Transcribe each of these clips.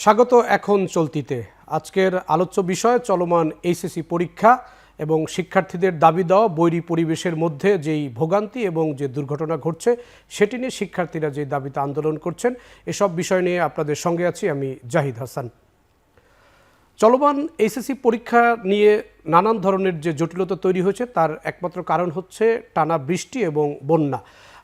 স্বাগত এখন চলতিতে। আজকের আলোচ্য বিষয় চলমান এইচএসসি পরীক্ষা এবং শিক্ষার্থীদের দাবি দেওয়া বৈরী পরিবেশের মধ্যে যেই ভোগান্তি এবং যে দুর্ঘটনা ঘটছে সেটি নিয়ে শিক্ষার্থীরা যে দাবিতে আন্দোলন করছেন, এসব বিষয় নিয়ে আপনাদের সঙ্গে আছি আমি জাহিদ হাসান। চলমান এইচএসসি পরীক্ষা নিয়ে নানান ধরনের যে জটিলতা তৈরি হয়েছে তার একমাত্র কারণ হচ্ছে টানা বৃষ্টি এবং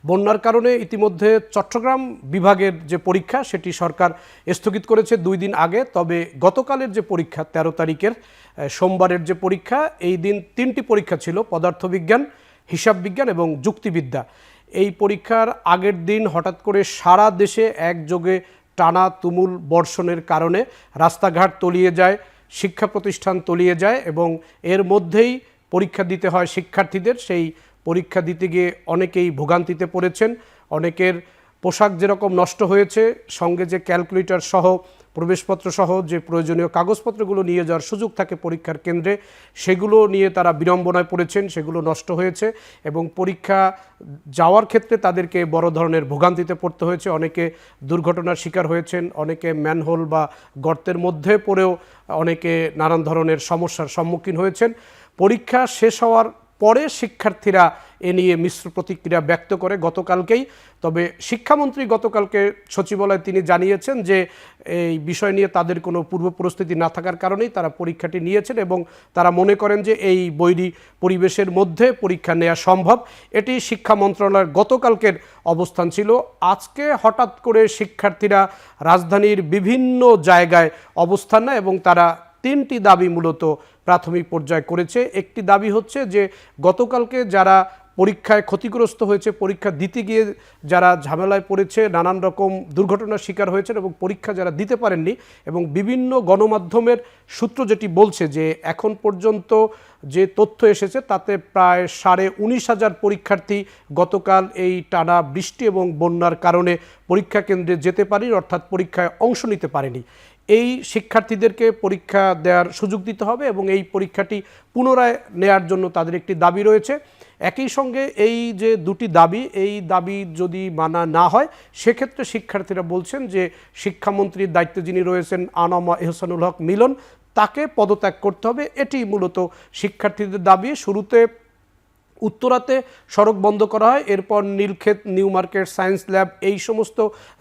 বন্যার কারণে ইতিমধ্যে চট্টগ্রাম বিভাগের যে পরীক্ষা সেটি সরকার স্থগিত করেছে 2 দিন আগে। তবে গতকালের যে পরীক্ষা 13 তারিখের সোমবারের যে পরীক্ষা, এই দিন 3টি পরীক্ষা ছিল, পদার্থবিজ্ঞান, হিসাব বিজ্ঞান এবং যুক্তিবিদ্যা। এই পরীক্ষার আগের দিন হঠাৎ করে সারা দেশে একযোগে টানা তুমুল বর্ষণের কারণে রাস্তাঘাট তলিয়ে যায়, শিক্ষা প্রতিষ্ঠান তলিয়ে যায় এবং এর মধ্যেই পরীক্ষা দিতে হয় শিক্ষার্থীদের। সেই পরীক্ষা দিতে গিয়ে অনেকেই ভোগান্তিতে পড়েছেন, অনেকের পোশাক যেরকম নষ্ট হয়েছে, সঙ্গে যে ক্যালকুলেটর সহ প্রবেশপত্র সহ যে প্রয়োজনীয় কাগজপত্রগুলো নিয়ে যাওয়ার সুযোগ থাকে পরীক্ষার কেন্দ্রে, সেগুলো নিয়ে তারা বিড়ম্বনায় পড়েছেন, সেগুলো নষ্ট হয়েছে এবং পরীক্ষা যাওয়ার ক্ষেত্রে তাদেরকে বড় ধরনের ভোগান্তিতে পড়তে হয়েছে। অনেকে দুর্ঘটনার শিকার হয়েছেন, অনেকে ম্যানহোল বা গর্তের মধ্যে পড়েও অনেকে নানান ধরনের সমস্যার সম্মুখীন হয়েছেন। পরীক্ষা শেষ হওয়ার পরে শিক্ষার্থীরা এ নিয়ে মিশ্র প্রতিক্রিয়া ব্যক্ত করে গতকালকেই। তবে শিক্ষামন্ত্রী গতকালকে সচিবালয়ে তিনি জানিয়েছেন যে এই বিষয় নিয়ে তাদের কোনো পূর্ব প্রস্তুতি না থাকার কারণেই তারা পরীক্ষাটি নিয়েছেন এবং তারা মনে করেন যে এই বৈরী পরিবেশের মধ্যে পরীক্ষা নেওয়া সম্ভব। এটি শিক্ষা মন্ত্রণালয়ের গতকালকের অবস্থান ছিল। আজকে হঠাৎ করে শিক্ষার্থীরা রাজধানীর বিভিন্ন জায়গায় অবস্থান নেয় এবং তারা 3টি দাবি মূলত প্রাথমিক পর্যায়ে করেছে। একটি দাবি হচ্ছে যে গতকালকে যারা পরীক্ষায় ক্ষতিগ্রস্ত হয়েছে, পরীক্ষা দিতে গিয়ে যারা ঝামেলায় পড়েছে, নানান রকম দুর্ঘটনার শিকার হয়েছেন এবং পরীক্ষা যারা দিতে পারেননি, এবং বিভিন্ন গণমাধ্যমের সূত্র যেটি বলছে যে এখন পর্যন্ত যে তথ্য এসেছে তাতে প্রায় 19,500 পরীক্ষার্থী গতকাল এই টানা বৃষ্টি এবং বন্যার কারণে পরীক্ষা কেন্দ্রে যেতে পারেনি, অর্থাৎ পরীক্ষায় অংশ নিতে পারেনি। এই শিক্ষার্থীদেরকে পরীক্ষা দেওয়ার সুযোগ দিতে হবে এবং এই পরীক্ষাটি পুনরায় নেয়ার জন্য তাদের একটি দাবি রয়েছে। একই সঙ্গে এই যে 2টি দাবি, এই দাবি যদি মানা না হয় সেক্ষেত্রে শিক্ষার্থীরা বলছেন যে শিক্ষামন্ত্রীর দায়িত্বে যিনি রয়েছেন আনামা এহসানুল হক মিলন, তাকে পদত্যাগ করতে হবে। এটি মূলত শিক্ষার্থীদের দাবি। শুরুতে উত্তরাতে সড়ক বন্ধ করা হয়, এরপর Nilkhet, new market, science lab, এই সমস্ত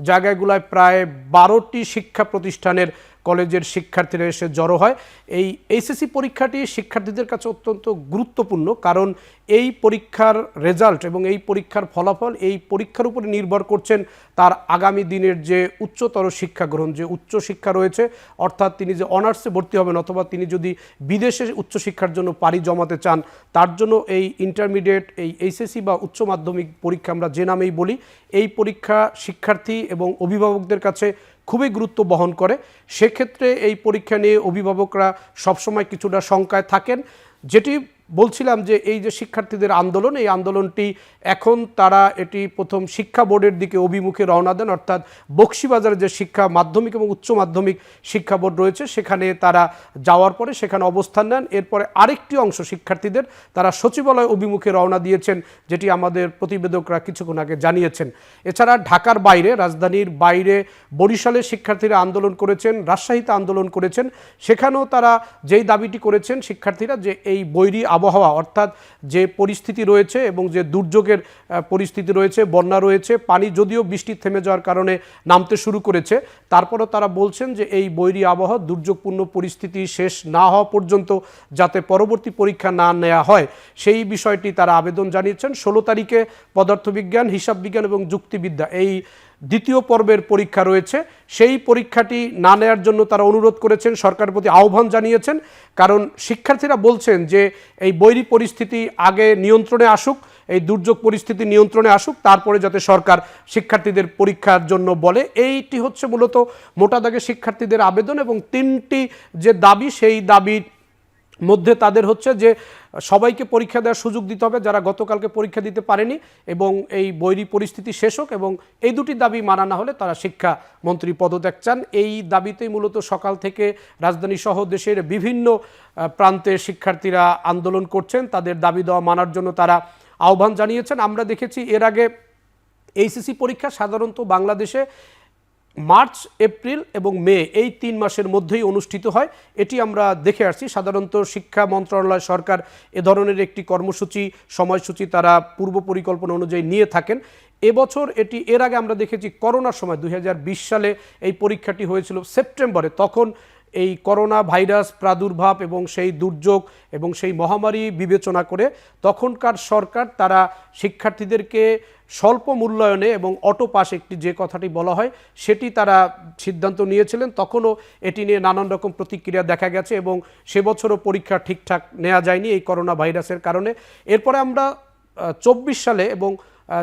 জায়গাগুলোয় প্রায় 12টি শিক্ষা প্রতিষ্ঠানের কলেজের শিক্ষার্থীরা এসে জড়ো হয়। এই এইচএসসি পরীক্ষাটি শিক্ষার্থীদের কাছে অত্যন্ত গুরুত্বপূর্ণ, কারণ এই পরীক্ষার রেজাল্ট এবং এই পরীক্ষার ফলাফল এই পরীক্ষার উপরে নির্ভর করছেন তার আগামী দিনের যে উচ্চতর শিক্ষা গ্রহণ, যে উচ্চশিক্ষা রয়েছে, অর্থাৎ তিনি যে অনার্সে ভর্তি হবেন অথবা তিনি যদি বিদেশে উচ্চশিক্ষার জন্য পাড়ি জমাতে চান, তার জন্য এই ইন্টারমিডিয়েট, এই এইচএসসি বা উচ্চ মাধ্যমিক পরীক্ষা আমরা যে নামেই বলি, এই পরীক্ষা শিক্ষার্থী এবং অভিভাবকদের কাছে খুবই গুরুত্ব বহন করে। সেক্ষেত্রে এই পরীক্ষা নিয়ে অভিভাবকরা সবসময় কিছুটা শঙ্কায় থাকেন। যেটি বলছিলাম যে এই যে শিক্ষার্থীদের আন্দোলন, এই আন্দোলনটি এখন তারা এটি প্রথম শিক্ষা বোর্ডের দিকে অভিমুখে রওনা দেন, অর্থাৎ বকশিবাজারে যে শিক্ষা মাধ্যমিক এবং উচ্চ মাধ্যমিক শিক্ষা বোর্ড রয়েছে সেখানে তারা যাওয়ার পরে সেখানে অবস্থান নেন। এরপরে আরেকটি অংশ শিক্ষার্থীদের তারা সচিবালয় অভিমুখে রওনা দিয়েছেন, যেটি আমাদের প্রতিবেদকরা কিছুক্ষণ আগে জানিয়েছেন। এছাড়া ঢাকার বাইরে, রাজধানীর বাইরে বরিশালের শিক্ষার্থীরা আন্দোলন করেছেন, রাজশাহীতে আন্দোলন করেছেন। সেখানেও তারা যেই দাবিটি করেছেন শিক্ষার্থীরা, যে এই বৈরী আবহাওয়া, অর্থাৎ যে পরিস্থিতি রয়েছে এবং যে দুর্যোগের পরিস্থিতি রয়েছে, বন্যা রয়েছে, পানি যদিও বৃষ্টি থেমে যাওয়ার কারণে নামতে শুরু করেছে, তারপরও তারা বলছেন যে এই বৈরী আবহাওয়া, দুর্যোগপূর্ণ পরিস্থিতি শেষ না হওয়া পর্যন্ত যাতে পরবর্তী পরীক্ষা না নেওয়া হয় সেই বিষয়টি তারা আবেদন জানিয়েছেন। 16 তারিখে পদার্থবিজ্ঞান, হিসাব বিজ্ঞান এবং যুক্তিবিদ্যা এই দ্বিতীয় পর্বের পরীক্ষা রয়েছে, সেই পরীক্ষাটি না নেওয়ার জন্য তারা অনুরোধ করেছেন, সরকারের প্রতি আহ্বান জানিয়েছেন। কারণ শিক্ষার্থীরা বলছেন যে এই বৈরী পরিস্থিতি আগে নিয়ন্ত্রণে আসুক, এই দুর্যোগ পরিস্থিতি নিয়ন্ত্রণে আসুক, তারপরে যাতে সরকার শিক্ষার্থীদের পরীক্ষার জন্য বলে। এইটি হচ্ছে মূলত মোটা দাগে শিক্ষার্থীদের আবেদন এবং 3টি যে দাবি, সেই দাবির মধ্যে তাদের হচ্ছে যে সবাইকে পরীক্ষা দেওয়ার সুযোগ দিতে হবে যারা গতকালকে পরীক্ষা দিতে পারেনি, এবং এই বৈরী পরিস্থিতি শেষ হোক, এবং এই 2টি দাবি মানা না হলে তারা শিক্ষামন্ত্রী পদত্যাগ চান। এই দাবিতেই মূলত সকাল থেকে রাজধানী সহ দেশের বিভিন্ন প্রান্তে শিক্ষার্থীরা আন্দোলন করছেন, তাদের দাবি দেওয়া মানার জন্য তারা আহ্বান জানিয়েছেন। আমরা দেখেছি এর আগে এইচএসসি পরীক্ষা সাধারণত বাংলাদেশে মার্চ, এপ্রিল এবং মে এই ৩ মাসের মধ্যেই অনুষ্ঠিত হয়। এটি আমরা দেখে আসছি। সাধারণত শিক্ষা মন্ত্রণালয়, সরকার এ ধরনের একটি কর্মসূচি, সময়সূচি তারা পূর্ব পরিকল্পনা অনুযায়ী নিয়ে থাকেন। এবছর এটি, এর আগে আমরা দেখেছি করোনার সময় ২০২০ সালে এই পরীক্ষাটি হয়েছিল সেপ্টেম্বরে। তখন এই করোনা ভাইরাস প্রাদুর্ভাব এবং সেই দুর্যোগ এবং সেই মহামারী বিবেচনা করে তখনকার সরকার তারা শিক্ষার্থীদেরকে স্বল্প মূল্যায়নে এবং অটো পাস, একটি যে কথাটি বলা হয়, সেটি তারা সিদ্ধান্ত নিয়েছিলেন। তখনও এটি নিয়ে নানান রকম প্রতিক্রিয়া দেখা গেছে এবং সে বছরও পরীক্ষা ঠিকঠাক নেওয়া যায়নি এই করোনা ভাইরাসের কারণে। এরপরে আমরা ২৪ সালে এবং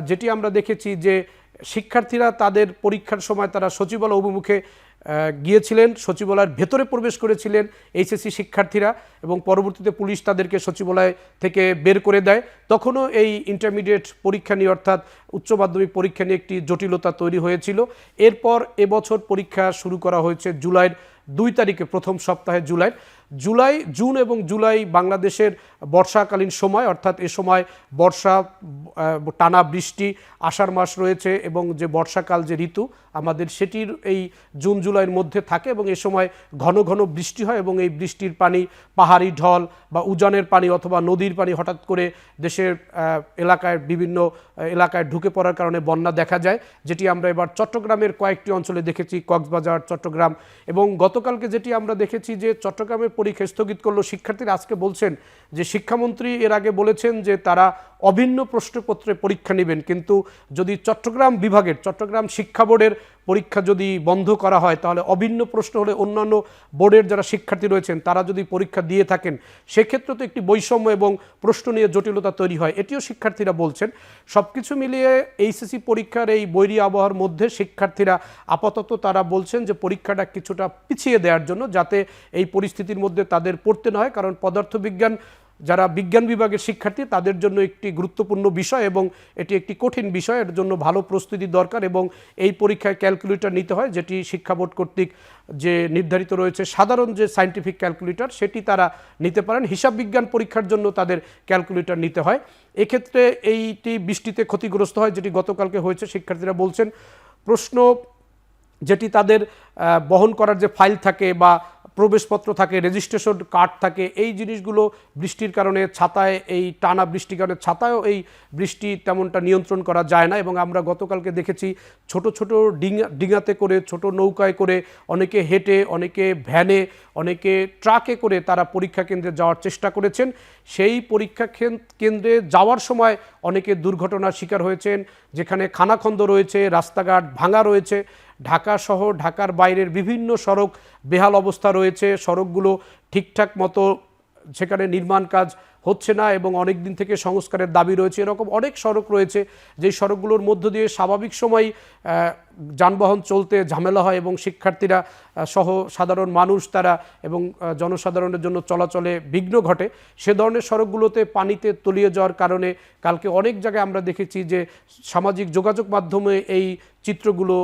যেটি আমরা দেখেছি যে শিক্ষার্থীরা তাদের পরীক্ষার সময় তারা সচিবালয় অভিমুখে গিয়েছিলেন, সচিবালয়ের ভেতরে প্রবেশ করেছিলেন এইচএসসি শিক্ষার্থীরা এবং পরবর্তীতে পুলিশ তাদেরকে সচিবালয় থেকে বের করে দেয়। তখনও এই ইন্টারমিডিয়েট পরীক্ষা নিয়ে, অর্থাৎ উচ্চ মাধ্যমিক পরীক্ষা নিয়ে একটি জটিলতা তৈরি হয়েছিল। এরপর এবছর পরীক্ষা শুরু করা হয়েছে জুলাইয়ের ২ তারিখে, প্রথম সপ্তাহে জুন এবং জুলাই বাংলাদেশের বর্ষাকালীন সময়, অর্থাৎ এ সময় বর্ষা, টানা বৃষ্টি, আষাঢ় মাস রয়েছে এবং যে বর্ষাকাল যে ঋতু আমাদের, সেটির এই জুন জুলাইয়ের মধ্যে থাকে এবং এ সময় ঘন ঘন বৃষ্টি হয় এবং এই বৃষ্টির পানি, পাহাড়ি ঢল বা উজানের পানি অথবা নদীর পানি হঠাৎ করে দেশের এলাকায়, বিভিন্ন এলাকায় ঢুকে পড়ার কারণে বন্যা দেখা যায়, যেটি আমরা এবার চট্টগ্রামের কয়েকটি অঞ্চলে দেখেছি, কক্সবাজার, চট্টগ্রাম। এবং গতকালকে যেটি আমরা দেখেছি যে চট্টগ্রামের পরীক্ষা স্থগিত করলো শিক্ষার্থীরা। আজকে বলছেন যে শিক্ষামন্ত্রী এর আগে বলেছেন যে তারা অভিন্ন প্রশ্নপত্রে পরীক্ষা নেবেন, কিন্তু যদি চট্টগ্রাম বিভাগের, চট্টগ্রাম শিক্ষা বোর্ডের পরীক্ষা যদি বন্ধ করা হয়, তাহলে অভিন্ন প্রশ্ন হলে অন্যান্য বোর্ডের যারা শিক্ষার্থী রয়েছেন তারা যদি পরীক্ষা দিয়ে থাকেন, সেক্ষেত্রে তো একটি বৈষম্য এবং প্রশ্ন নিয়ে জটিলতা তৈরি হয়, এটিও শিক্ষার্থীরা বলছেন। সব কিছু মিলিয়ে এইচএসসি পরীক্ষার এই বৈরী আবহাওয়ার মধ্যে শিক্ষার্থীরা আপাতত তারা বলছেন যে পরীক্ষাটা কিছুটা পিছিয়ে দেওয়ার জন্য, যাতে এই পরিস্থিতির মধ্যে তাদের পড়তে না হয়। কারণ পদার্থবিজ্ঞান, যারা বিজ্ঞান বিভাগের শিক্ষার্থী, তাদের জন্য একটি গুরুত্বপূর্ণ বিষয় এবং এটি একটি কঠিন বিষয়, এর জন্য ভালো প্রস্তুতি দরকার এবং এই পরীক্ষায় ক্যালকুলেটর নিতে হয়, যেটি শিক্ষা বোর্ড কর্তৃক যে নির্ধারিত রয়েছে সাধারণ যে সায়েন্টিফিক ক্যালকুলেটর, সেটি তারা নিতে পারেন। হিসাব বিজ্ঞান পরীক্ষার জন্য তাদের ক্যালকুলেটর নিতে হয়। এক্ষেত্রে এইটি বৃষ্টিতে ক্ষতিগ্রস্ত হয়, যেটি গতকালকে হয়েছে। শিক্ষার্থীরা বলছেন প্রশ্ন যেটি তাদের বহন করার যে ফাইল থাকে বা প্রবেশপত্র থাকে, রেজিস্ট্রেশন কার্ড থাকে, এই জিনিসগুলো বৃষ্টির কারণে, ছাতায়, এই টানা বৃষ্টির কারণে ছাতায়ও এই বৃষ্টি তেমনটা নিয়ন্ত্রণ করা যায় না। এবং আমরা গতকালকে দেখেছি ছোট ছোট ডিঙাতে করে, ছোট নৌকায় করে, অনেকে হেঁটে, অনেকে ভ্যানে, অনেকে ট্রাকে করে তারা পরীক্ষা কেন্দ্রে যাওয়ার চেষ্টা করেছেন। সেই পরীক্ষা কেন্দ্রে যাওয়ার সময় অনেকে দুর্ঘটনার শিকার হয়েছেন, যেখানে খানাখন্দ রয়েছে, রাস্তাঘাট ভাঙা রয়েছে। ঢাকা শহর, ঢাকার বাইরের বিভিন্ন সড়ক বেহাল অবস্থা রয়েছে, সড়কগুলো ঠিকঠাক মতো সেখানে নির্মাণ কাজ হচ্ছে না এবং অনেক দিন থেকে সংস্কারের দাবি রয়েছে। এরকম অনেক সড়ক রয়েছে যেই সড়কগুলোর মধ্য দিয়ে স্বাভাবিক সময় যানবাহন চলতে ঝামেলা হয় এবং শিক্ষার্থীরা সহ সাধারণ মানুষ তারা এবং জনসাধারণের জন্য চলাচলে বিঘ্ন ঘটে। সে ধরনের সড়কগুলোতে পানিতে তলিয়ে যাওয়ার কারণে কালকে অনেক জায়গায় আমরা দেখেছি যে সামাজিক যোগাযোগ মাধ্যমে এই চিত্রগুলো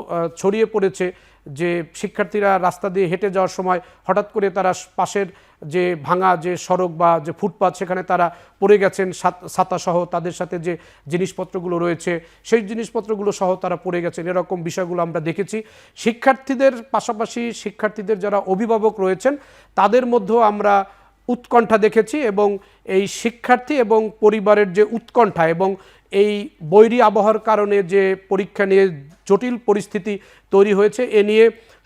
ছড়িয়ে পড়েছে, যে শিক্ষার্থীরা রাস্তা দিয়ে হেঁটে যাওয়ার সময় হঠাৎ করে তারা পাশের যে ভাঙা যে সড়ক বা যে ফুটপাথ, সেখানে তারা পড়ে গেছেন, ছাতাসহ তাদের সাথে যে জিনিসপত্রগুলো রয়েছে সেই জিনিসপত্রগুলো সহ তারা পড়ে গেছেন। এরকম বিষয়গুলো আমরা দেখেছি। শিক্ষার্থীদের পাশাপাশি শিক্ষার্থীদের যারা অভিভাবক রয়েছেন তাদের মধ্যেও আমরা উৎকণ্ঠা দেখেছি এবং এই শিক্ষার্থী এবং পরিবারের যে উৎকণ্ঠা এবং এই বৈরী আবহাওয়ার কারণে যে পরীক্ষা নিয়ে জটিল পরিস্থিতি তৈরি হয়েছে, এ নিয়ে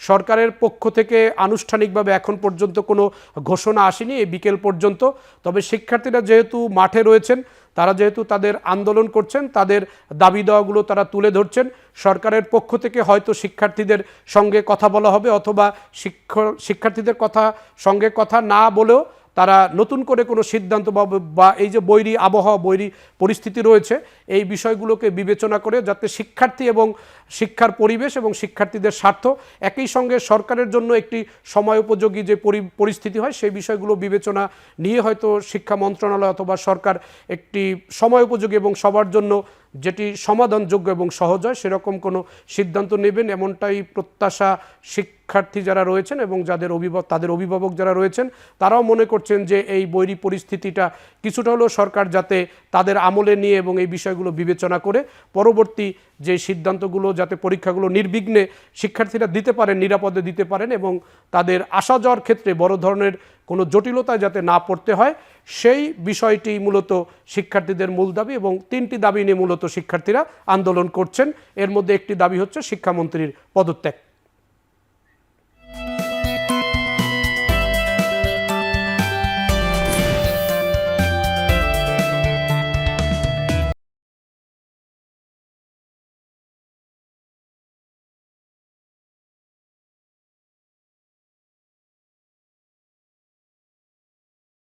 সরকারের পক্ষ থেকে আনুষ্ঠানিকভাবে এখন পর্যন্ত কোনো ঘোষণা আসেনি এই বিকেল পর্যন্ত। তবে শিক্ষার্থীরা যেহেতু মাঠে রয়েছেন, তারা যেহেতু তাদের আন্দোলন করছেন, তাদের দাবি দেওয়াগুলো তারা তুলে ধরছেন, সরকারের পক্ষ থেকে হয়তো শিক্ষার্থীদের সঙ্গে কথা বলা হবে অথবা শিক্ষার্থীদের সঙ্গে কথা না বলেও তারা নতুন করে কোনো সিদ্ধান্ত বা এই যে বৈরী আবহাওয়া, বৈরী পরিস্থিতি রয়েছে, এই বিষয়গুলোকে বিবেচনা করে যাতে শিক্ষার্থী এবং শিক্ষার পরিবেশ এবং শিক্ষার্থীদের স্বার্থ একই সঙ্গে সরকারের জন্য একটি সময় উপযোগী যে পরিস্থিতি হয়, সেই বিষয়গুলো বিবেচনা নিয়ে হয়তো শিক্ষা মন্ত্রণালয় অথবা সরকার একটি সময় উপযোগী এবং সবার জন্য যেটি সমাধানযোগ্য এবং সহজ হয় সেরকম কোনো সিদ্ধান্ত নেবেন, এমনটাই প্রত্যাশা শিক্ষার্থী যারা রয়েছেন এবং তাদের অভিভাবক যারা রয়েছেন তারাও মনে করছেন যে এই বৈরী পরিস্থিতিটা কিছুটা হলেও সরকার যাতে তাদের আমলে নিয়ে এবং এই বিষয়গুলো বিবেচনা করে পরবর্তী যে সিদ্ধান্তগুলো যাতে পরীক্ষাগুলো নির্বিঘ্নে শিক্ষার্থীরা দিতে পারেন, নিরাপদে দিতে পারেন এবং তাদের আসা যাওয়ার ক্ষেত্রে বড় ধরনের কোনো জটিলতায় যাতে না পড়তে হয়, সেই বিষয়টি মূলত শিক্ষার্থীদের মূল দাবি এবং 3টি দাবি নিয়ে মূলত শিক্ষার্থীরা আন্দোলন করছেন। এর মধ্যে একটি দাবি হচ্ছে শিক্ষামন্ত্রীর পদত্যাগ।